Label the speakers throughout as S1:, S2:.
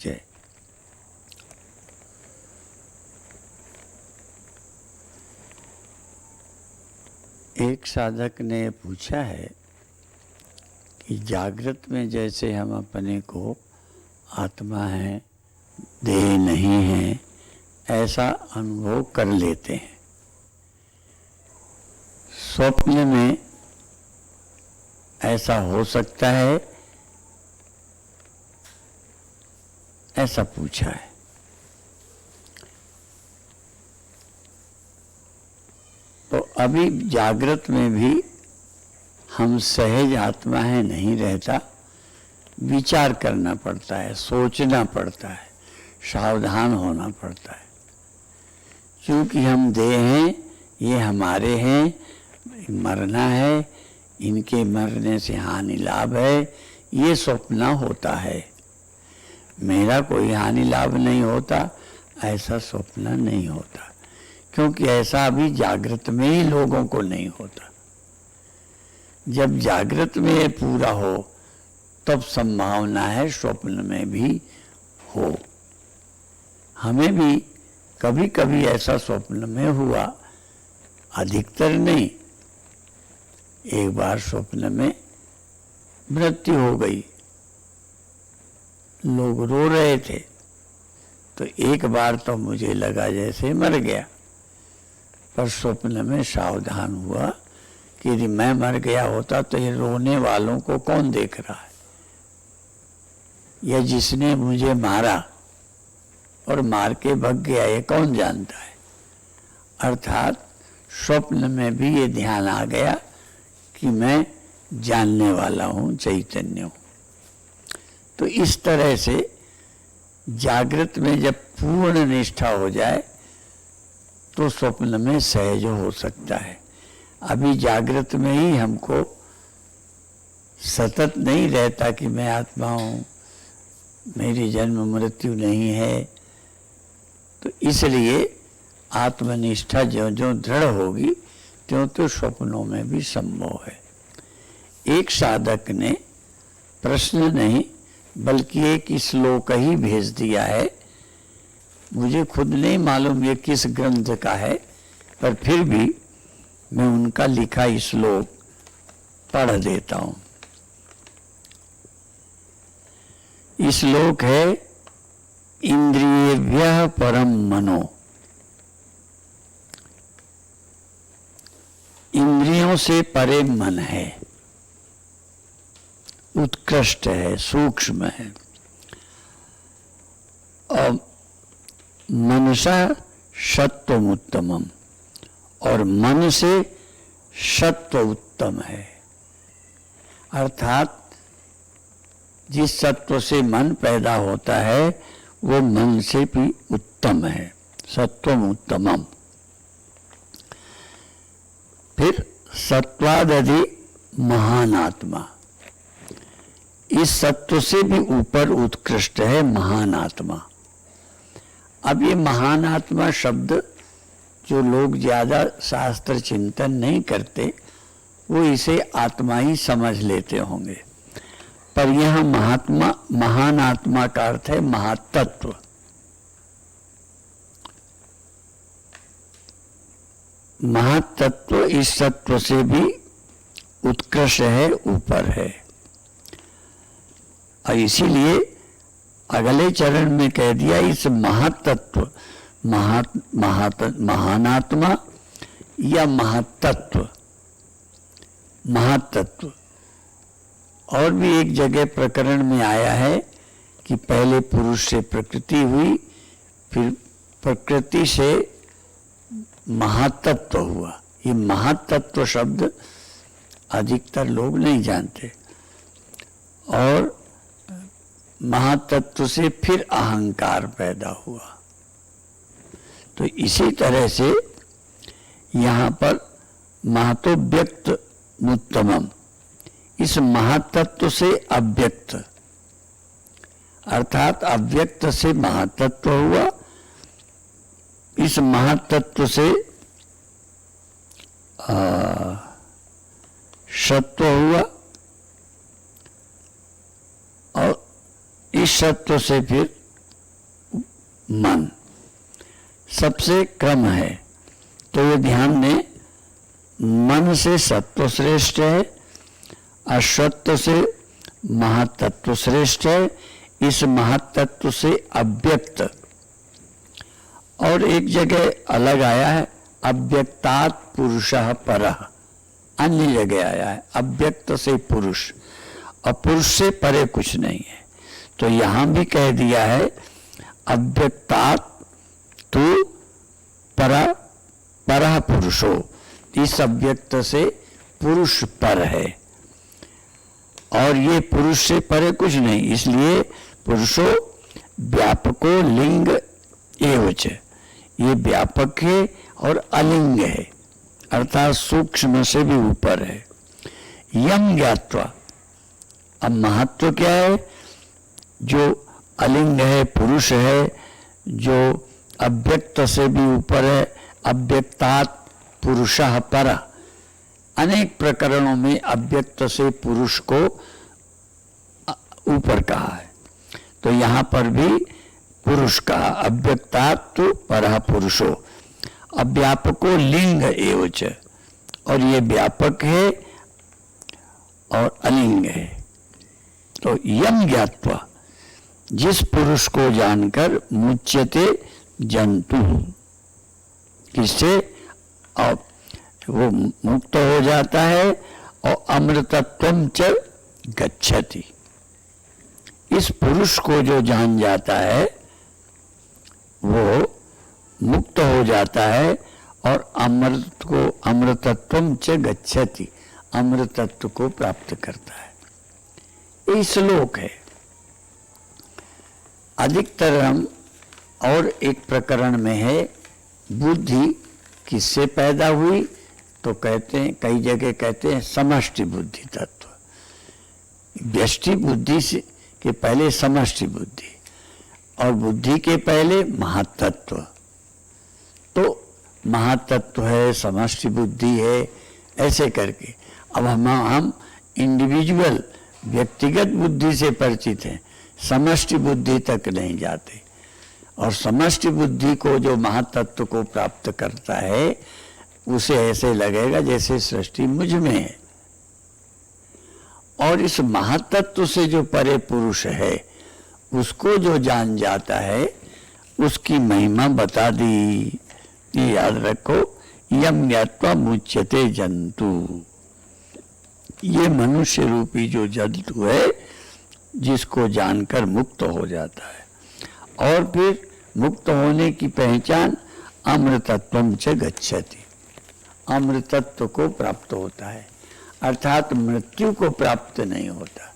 S1: जय। एक साधक ने पूछा है कि जागृत में जैसे हम अपने को आत्मा है, देह नहीं है, ऐसा अनुभव कर लेते हैं, स्वप्न में ऐसा हो सकता है? ऐसा पूछा है। तो अभी जागृत में भी हम सहज आत्मा है नहीं रहता, विचार करना पड़ता है, सोचना पड़ता है, सावधान होना पड़ता है। क्योंकि हम देह हैं, ये हमारे हैं, मरना है, इनके मरने से हानि लाभ है, ये स्वप्न होता है। मेरा कोई हानि लाभ नहीं होता, ऐसा स्वप्न नहीं होता, क्योंकि ऐसा अभी जागृत में ही लोगों को नहीं होता। जब जागृत में ये पूरा हो तब संभावना है स्वप्न में भी हो। हमें भी कभी कभी ऐसा स्वप्न में हुआ, अधिकतर नहीं। एक बार स्वप्न में मृत्यु हो गई, लोग रो रहे थे, तो एक बार तो मुझे लगा जैसे मर गया, पर स्वप्न में सावधान हुआ कि यदि मैं मर गया होता तो ये रोने वालों को कौन देख रहा है, या जिसने मुझे मारा और मार के भग गया ये कौन जानता है। अर्थात स्वप्न में भी ये ध्यान आ गया कि मैं जानने वाला हूँ, चैतन्य हूँ। तो इस तरह से जागृत में जब पूर्ण निष्ठा हो जाए तो स्वप्न में सहज हो सकता है। अभी जागृत में ही हमको सतत नहीं रहता कि मैं आत्मा हूँ, मेरी जन्म मृत्यु नहीं है। तो इसलिए आत्मनिष्ठा ज्यों ज्यों दृढ़ होगी त्यों तो स्वप्नों में भी संभव है। एक साधक ने प्रश्न नहीं बल्कि एक श्लोक ही भेज दिया है। मुझे खुद नहीं मालूम ये किस ग्रंथ का है, पर फिर भी मैं उनका लिखा श्लोक पढ़ देता हूं। श्लोक है, इंद्रियेभ्यः परम मनो। इंद्रियों से परे मन है, उत्कृष्ट है, सूक्ष्म है। और मनसा सत्वम उत्तमम, और मन से सत्व उत्तम है। अर्थात जिस सत्व से मन पैदा होता है वो मन से भी उत्तम है, सत्वम उत्तमम। फिर सत्वादि महान आत्मा, इस सत्व से भी ऊपर उत्कृष्ट है महान आत्मा। अब ये महान आत्मा शब्द जो लोग ज्यादा शास्त्र चिंतन नहीं करते वो इसे आत्मा ही समझ लेते होंगे, पर यह महात्मा, महान आत्मा का अर्थ है महातत्व। महातत्व इस सत्व से भी उत्कृष्ट है, ऊपर है। और इसीलिए अगले चरण में कह दिया इस महातत्व, महानात्मा या महातत्व, महातत्व। और भी एक जगह प्रकरण में आया है कि पहले पुरुष से प्रकृति हुई, फिर प्रकृति से महातत्व हुआ। ये महातत्व शब्द अधिकतर लोग नहीं जानते। और महातत्व से फिर अहंकार पैदा हुआ। तो इसी तरह से यहाँ पर महतो व्यक्त उत्तमम, इस महातत्व से अव्यक्त, अर्थात अव्यक्त से महातत्व हुआ, इस महातत्व से सत्व हुआ, और इस सत्व से फिर मन सबसे क्रम है। तो ये ध्यान दें, मन से सत्व श्रेष्ठ है, अश्वत्व से महातत्व श्रेष्ठ है, इस महातत्व से अव्यक्त, और एक जगह अलग आया है अव्यक्तात् पुरुषः परः, अन्य जगह आया है अव्यक्त से पुरुष, और पुरुष से परे कुछ नहीं है। तो यहां भी कह दिया है अव्यक्तात् तु परः पुरुषो, इस अव्यक्त से पुरुष पर है, और ये पुरुष से परे कुछ नहीं, इसलिए पुरुषो व्यापको लिंग एवच, ये व्यापक है और अलिंग है, अर्थात सूक्ष्म से भी ऊपर है। यम ज्ञात्वा, अब महत्व क्या है, जो अलिंग है, पुरुष है, जो अव्यक्त से भी ऊपर है, अव्यक्तात् पुरुषः परः, अनेक प्रकरणों में अव्यक्त से पुरुष को ऊपर कहा है, तो यहां पर भी पुरुष कहा, अव्यक्तात् तु परः पुरुषो, अव्यापको लिंग एवच, और ये व्यापक है और अलिंग है। तो यम ज्ञात्वा, जिस पुरुष को जानकर मुच्यते जंतु, किससे, और वो मुक्त हो जाता है, और अमृतत्वम च गच्छति, इस पुरुष को जो जान जाता है वो मुक्त हो जाता है, और अमृत को अमृतत्वम च गच्छति, अमृतत्व को प्राप्त करता है। ये श्लोक है। अधिकतर हम और एक प्रकरण में है बुद्धि किससे पैदा हुई, तो कहते हैं, कई जगह कहते हैं समष्टि बुद्धि तत्व, व्यष्टि बुद्धि से के पहले समष्टि बुद्धि, और बुद्धि के पहले महातत्व। तो महातत्व है, समष्टि बुद्धि है, ऐसे करके अब हम इंडिविजुअल व्यक्तिगत बुद्धि से परिचित हैं, समष्टि बुद्धि तक नहीं जाते, और समष्टि बुद्धि को जो महातत्व को प्राप्त करता है उसे ऐसे लगेगा जैसे सृष्टि मुझ में है, और इस महातत्व से जो परे पुरुष है उसको जो जान जाता है उसकी महिमा बता दी। ये याद रखो, यम ज्ञात्वा मुच्यते जंतु, ये मनुष्य रूपी जो जंतु है जिसको जानकर मुक्त हो जाता है, और फिर मुक्त होने की पहचान अमृतत्वम च गच्छति, अमृतत्व को प्राप्त होता है, अर्थात मृत्यु को प्राप्त नहीं होता।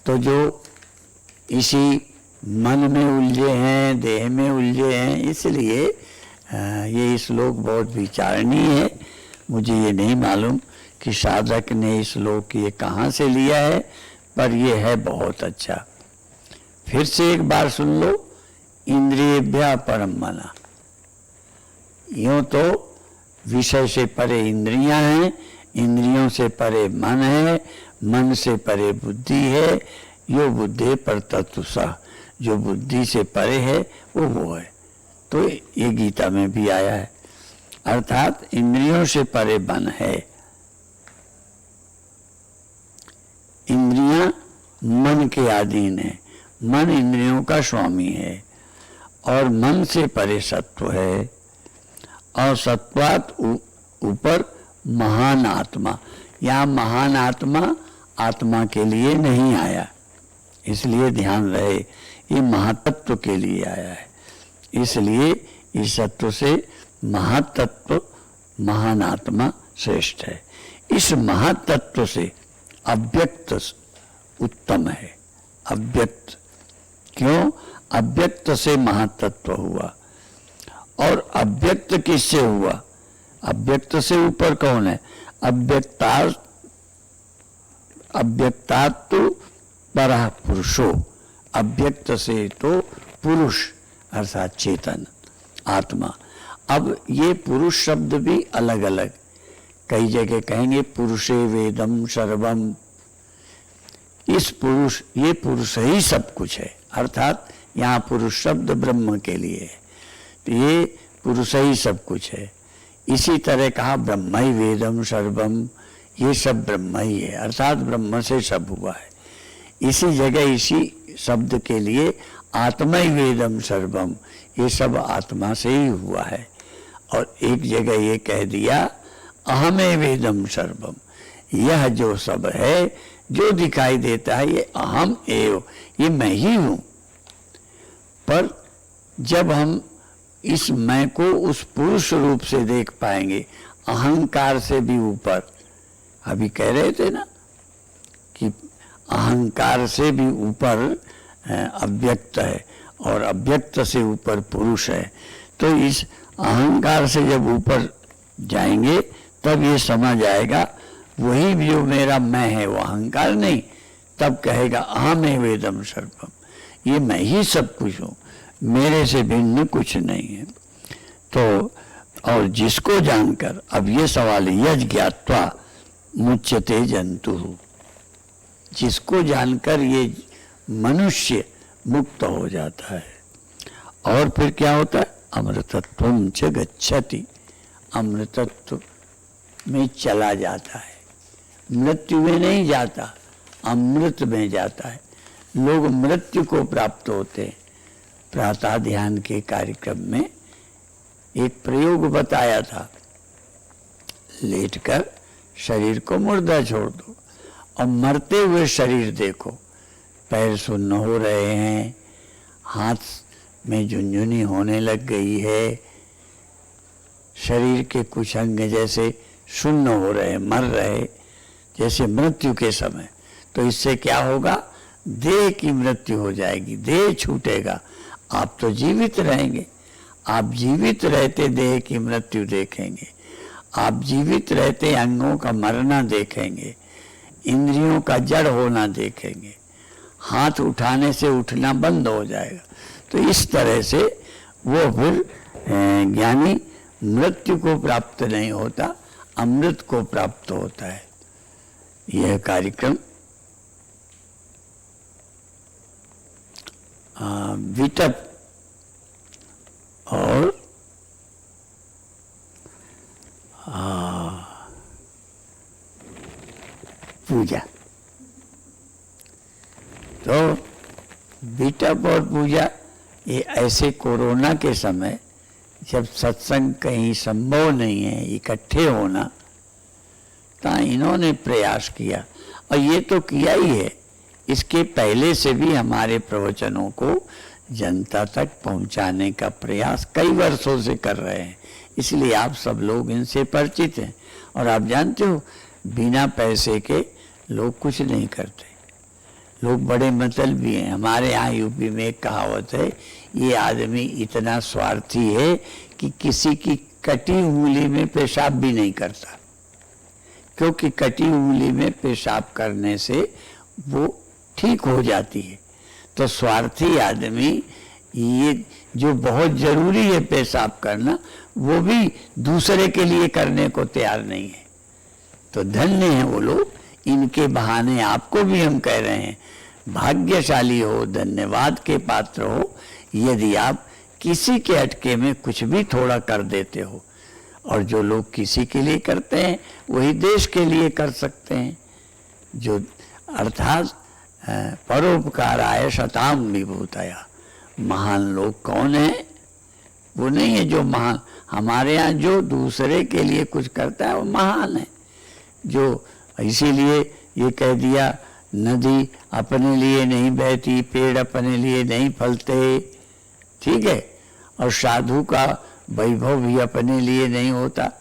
S1: तो जो इसी मन में उलझे हैं, देह में उलझे हैं, इसलिए ये श्लोक बहुत विचारणीय है। मुझे ये नहीं मालूम कि साधक ने इस श्लोक ये कहाँ से लिया है, पर ये है बहुत अच्छा। फिर से एक बार सुन लो, इंद्रियेभ्यः परम मना, यूं तो विषय से परे इंद्रियां हैं, इंद्रियों से परे मन है, मन से परे बुद्धि है, यो बुद्धि पर तत्व सा, जो बुद्धि से परे है वो है। तो ये गीता में भी आया है, अर्थात इंद्रियों से परे मन है, इंद्रियां मन के अधीन है, मन इंद्रियों का स्वामी है, और मन से परे सत्व है, और सत्वात ऊपर महान आत्मा। यहाँ महान आत्मा आत्मा के लिए नहीं आया, इसलिए ध्यान रहे, ये महातत्व के लिए आया है, इसलिए इस सत्व से महातत्व महान आत्मा श्रेष्ठ है। इस महातत्व से अव्यक्त उत्तम है। अव्यक्त क्यों? अव्यक्त से महातत्व हुआ, और अव्यक्त किससे हुआ? अव्यक्त से ऊपर कौन है? अव्यक्तात्तु परः पुरुषो, अव्यक्त से तो पुरुष अर्थात चेतन आत्मा। अब ये पुरुष शब्द भी अलग अलग, कई जगह कहेंगे पुरुषे वेदम सर्वम, इस पुरुष, ये पुरुष ही सब कुछ है, अर्थात यहाँ पुरुष शब्द ब्रह्म के लिए है, तो ये पुरुष ही सब कुछ है। इसी तरह कहा ब्रह्म ही वेदम सर्वम, ये सब ब्रह्म ही है, अर्थात ब्रह्म से सब हुआ है। इसी जगह इसी शब्द के लिए आत्मा ही वेदम सर्वम, ये सब आत्मा से ही हुआ है। और एक जगह ये कह दिया अहमे वेदम सर्वम, यह जो सब है जो दिखाई देता है ये अहम एव, ये मैं ही हूं। पर जब हम इस मैं को उस पुरुष रूप से देख पाएंगे, अहंकार से भी ऊपर, अभी कह रहे थे ना कि अहंकार से भी ऊपर अव्यक्त है और अव्यक्त से ऊपर पुरुष है, तो इस अहंकार से जब ऊपर जाएंगे तब ये समझ आएगा वही जो मेरा मैं है वो अहंकार नहीं, तब कहेगा अहमे वेदम सर्वम, ये मैं ही सब कुछ हूँ, मेरे से भिन्न कुछ नहीं है। तो और जिसको जानकर, अब ये सवाल है, यज ज्ञात्वा मुच्यते जंतु, जिसको जानकर ये मनुष्य मुक्त हो जाता है। और फिर क्या होता है, अमृतत्वं च गच्छति, अमृतत्व में चला जाता है, मृत्यु में नहीं जाता, अमृत में जाता है। लोग मृत्यु को प्राप्त होते हैं। प्रातः ध्यान के कार्यक्रम में एक प्रयोग बताया था, लेटकर शरीर को मुर्दा छोड़ दो और मरते हुए शरीर देखो, पैर सुन्न हो रहे हैं, हाथ में झुनझुनी होने लग गई है, शरीर के कुछ अंग जैसे शून्य हो रहे, मर रहे, जैसे मृत्यु के समय। तो इससे क्या होगा, देह की मृत्यु हो जाएगी, देह छूटेगा, आप तो जीवित रहेंगे। आप जीवित रहते देह की मृत्यु देखेंगे, आप जीवित रहते अंगों का मरना देखेंगे, इंद्रियों का जड़ होना देखेंगे, हाथ उठाने से उठना बंद हो जाएगा। तो इस तरह से वो फिर ज्ञानी मृत्यु को प्राप्त नहीं होता, अमृत को प्राप्त होता है। यह कार्यक्रम विटप और पूजा, तो विटप और पूजा ये ऐसे कोरोना के समय जब सत्संग कहीं संभव नहीं है इकट्ठे होना, तो इन्होंने प्रयास किया, और ये तो किया ही है, इसके पहले से भी हमारे प्रवचनों को जनता तक पहुंचाने का प्रयास कई वर्षों से कर रहे हैं, इसलिए आप सब लोग इनसे परिचित हैं। और आप जानते हो बिना पैसे के लोग कुछ नहीं करते, लोग बड़े मतलबी हैं। हमारे यहाँ यूपी में एक कहावत है, ये आदमी इतना स्वार्थी है कि किसी की कटी उंगली में पेशाब भी नहीं करता, क्योंकि कटी उंगली में पेशाब करने से वो ठीक हो जाती है। तो स्वार्थी आदमी, ये जो बहुत जरूरी है पेशाब करना, वो भी दूसरे के लिए करने को तैयार नहीं है। तो धन्य है वो लोग, इनके बहाने आपको भी हम कह रहे हैं, भाग्यशाली हो, धन्यवाद के पात्र हो यदि आप किसी के अटके में कुछ भी थोड़ा कर देते हो। और जो लोग किसी के लिए करते हैं वही देश के लिए कर सकते हैं। जो अर्थात परोपकाराय शताम विभूतया, महान लोग कौन है, वो नहीं है जो महान, हमारे यहाँ जो दूसरे के लिए कुछ करता है वो महान है। जो इसीलिए ये कह दिया, नदी अपने लिए नहीं बहती, पेड़ अपने लिए नहीं फलते, ठीक है, और साधु का वैभव भी अपने लिए नहीं होता।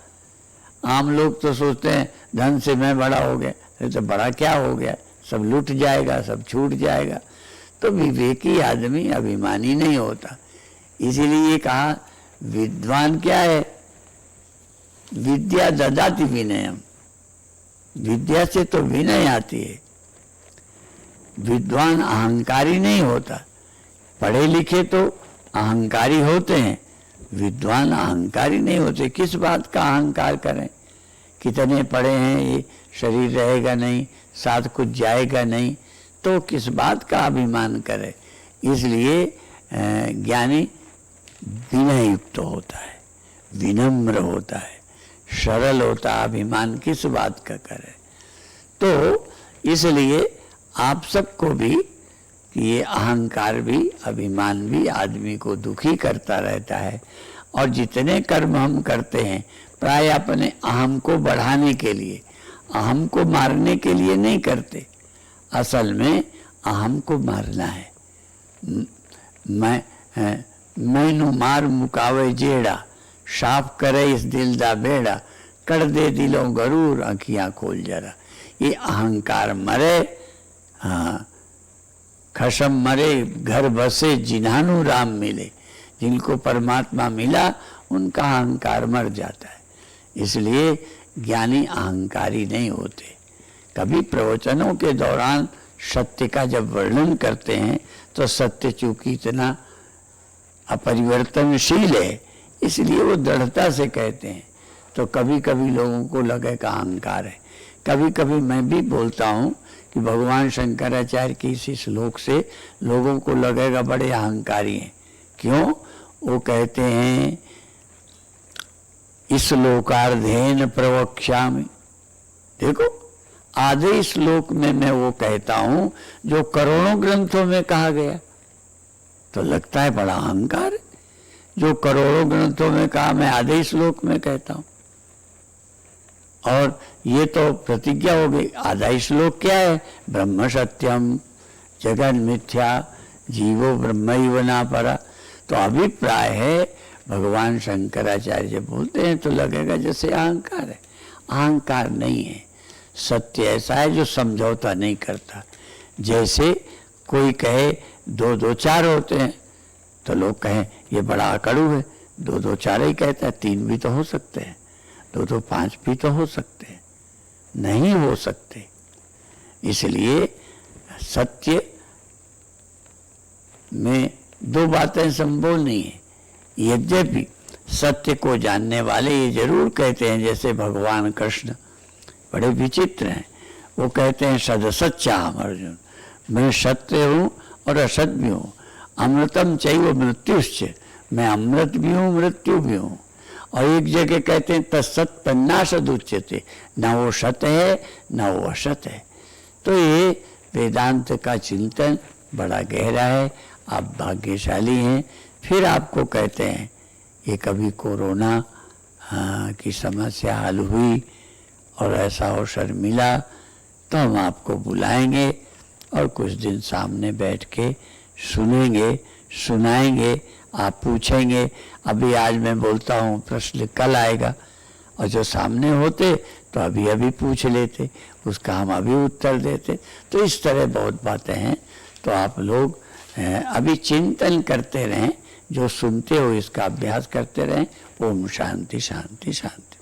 S1: आम लोग तो सोचते हैं धन से मैं बड़ा हो गया, अरे तो बड़ा क्या हो गया, सब लुट जाएगा, सब छूट जाएगा। तो विवेकी आदमी अभिमानी नहीं होता। इसीलिए ये कहा विद्वान क्या है, विद्या ददाति विनयम, विद्या से तो विनय आती है। विद्वान अहंकारी नहीं होता, पढ़े लिखे तो अहंकारी होते हैं, विद्वान अहंकारी नहीं होते। किस बात का अहंकार करें, कितने पढ़े हैं, ये शरीर रहेगा नहीं, साथ कुछ जाएगा नहीं, तो किस बात का अभिमान करें। इसलिए ज्ञानी विनय युक्त होता है, विनम्र होता है, सरल होता है, अभिमान किस बात का करे। तो इसलिए आप सबको भी ये अहंकार भी, अभिमान भी आदमी को दुखी करता रहता है। और जितने कर्म हम करते हैं प्राय अपने अहम को बढ़ाने के लिए, अहम को मारने के लिए नहीं करते। असल में अहम को मारना है। मैनू मार मुकावे जेड़ा, साफ करे इस दिल दा बेड़ा, कर दे दिलों गरूर आँखियाँ खोल जरा। ये अहंकार मरे, हाँ, खशम मरे घर बसे जिन्हानु राम मिले। जिनको परमात्मा मिला उनका अहंकार मर जाता है। इसलिए ज्ञानी अहंकारी नहीं होते। कभी प्रवचनों के दौरान सत्य का जब वर्णन करते हैं तो सत्य चूंकि इतना अपरिवर्तनशील है इसलिए वो दृढ़ता से कहते हैं। तो कभी कभी लोगों को लगेगा अहंकार है। कभी कभी मैं भी बोलता हूँ कि भगवान शंकराचार्य के इस श्लोक से लोगों को लगेगा बड़े अहंकारी हैं। क्यों? वो कहते हैं इस श्लोकार्धेन प्रवक्ष्यामि। देखो आधे श्लोक में मैं वो कहता हूं जो करोड़ों ग्रंथों में कहा गया। तो लगता है बड़ा अहंकार है। जो करोड़ों ग्रंथों में कहा मैं आधे श्लोक में कहता हूं। और ये तो प्रतिज्ञा हो गई। आधा श्लोक क्या है? ब्रह्म सत्यम जगन मिथ्या जीवो ब्रह्मैव न परा। तो अभिप्राय है भगवान शंकराचार्य जब बोलते हैं तो लगेगा जैसे अहंकार है। अहंकार नहीं है। सत्य ऐसा है जो समझौता नहीं करता। जैसे कोई कहे दो दो चार होते हैं तो लोग कहें ये बड़ा अकड़ू है, दो दो चार ही कहता है, तीन भी तो हो सकते हैं, दो दो पांच भी तो हो सकते हैं। नहीं हो सकते। इसलिए सत्य में दो बातें संभव नहीं है। यद्यपि सत्य को जानने वाले ये जरूर कहते हैं, जैसे भगवान कृष्ण बड़े विचित्र हैं। वो कहते हैं सद सच्चा हम अर्जुन, मैं सत्य हूँ और असत भी हूँ। अमृतम चैव मृत्युश्च, मैं अमृत भी हूँ मृत्यु भी हूँ। और एक जगह कहते हैं तत्सत पन्नासद उच्यते, न वो सत है न वो असत है। तो ये वेदांत का चिंतन बड़ा गहरा है। आप भाग्यशाली हैं। फिर आपको कहते हैं ये कभी कोरोना की समस्या हल हुई और ऐसा अवसर मिला तो हम आपको बुलाएंगे और कुछ दिन सामने बैठ के सुनेंगे, सुनाएंगे, आप पूछेंगे। अभी आज मैं बोलता हूँ, प्रश्न कल आएगा और जो सामने होते तो अभी अभी पूछ लेते, उसका हम अभी उत्तर देते। तो इस तरह बहुत बातें हैं। तो आप लोग अभी चिंतन करते रहें, जो सुनते हो इसका अभ्यास करते रहें। ओम शांति शांति शांति।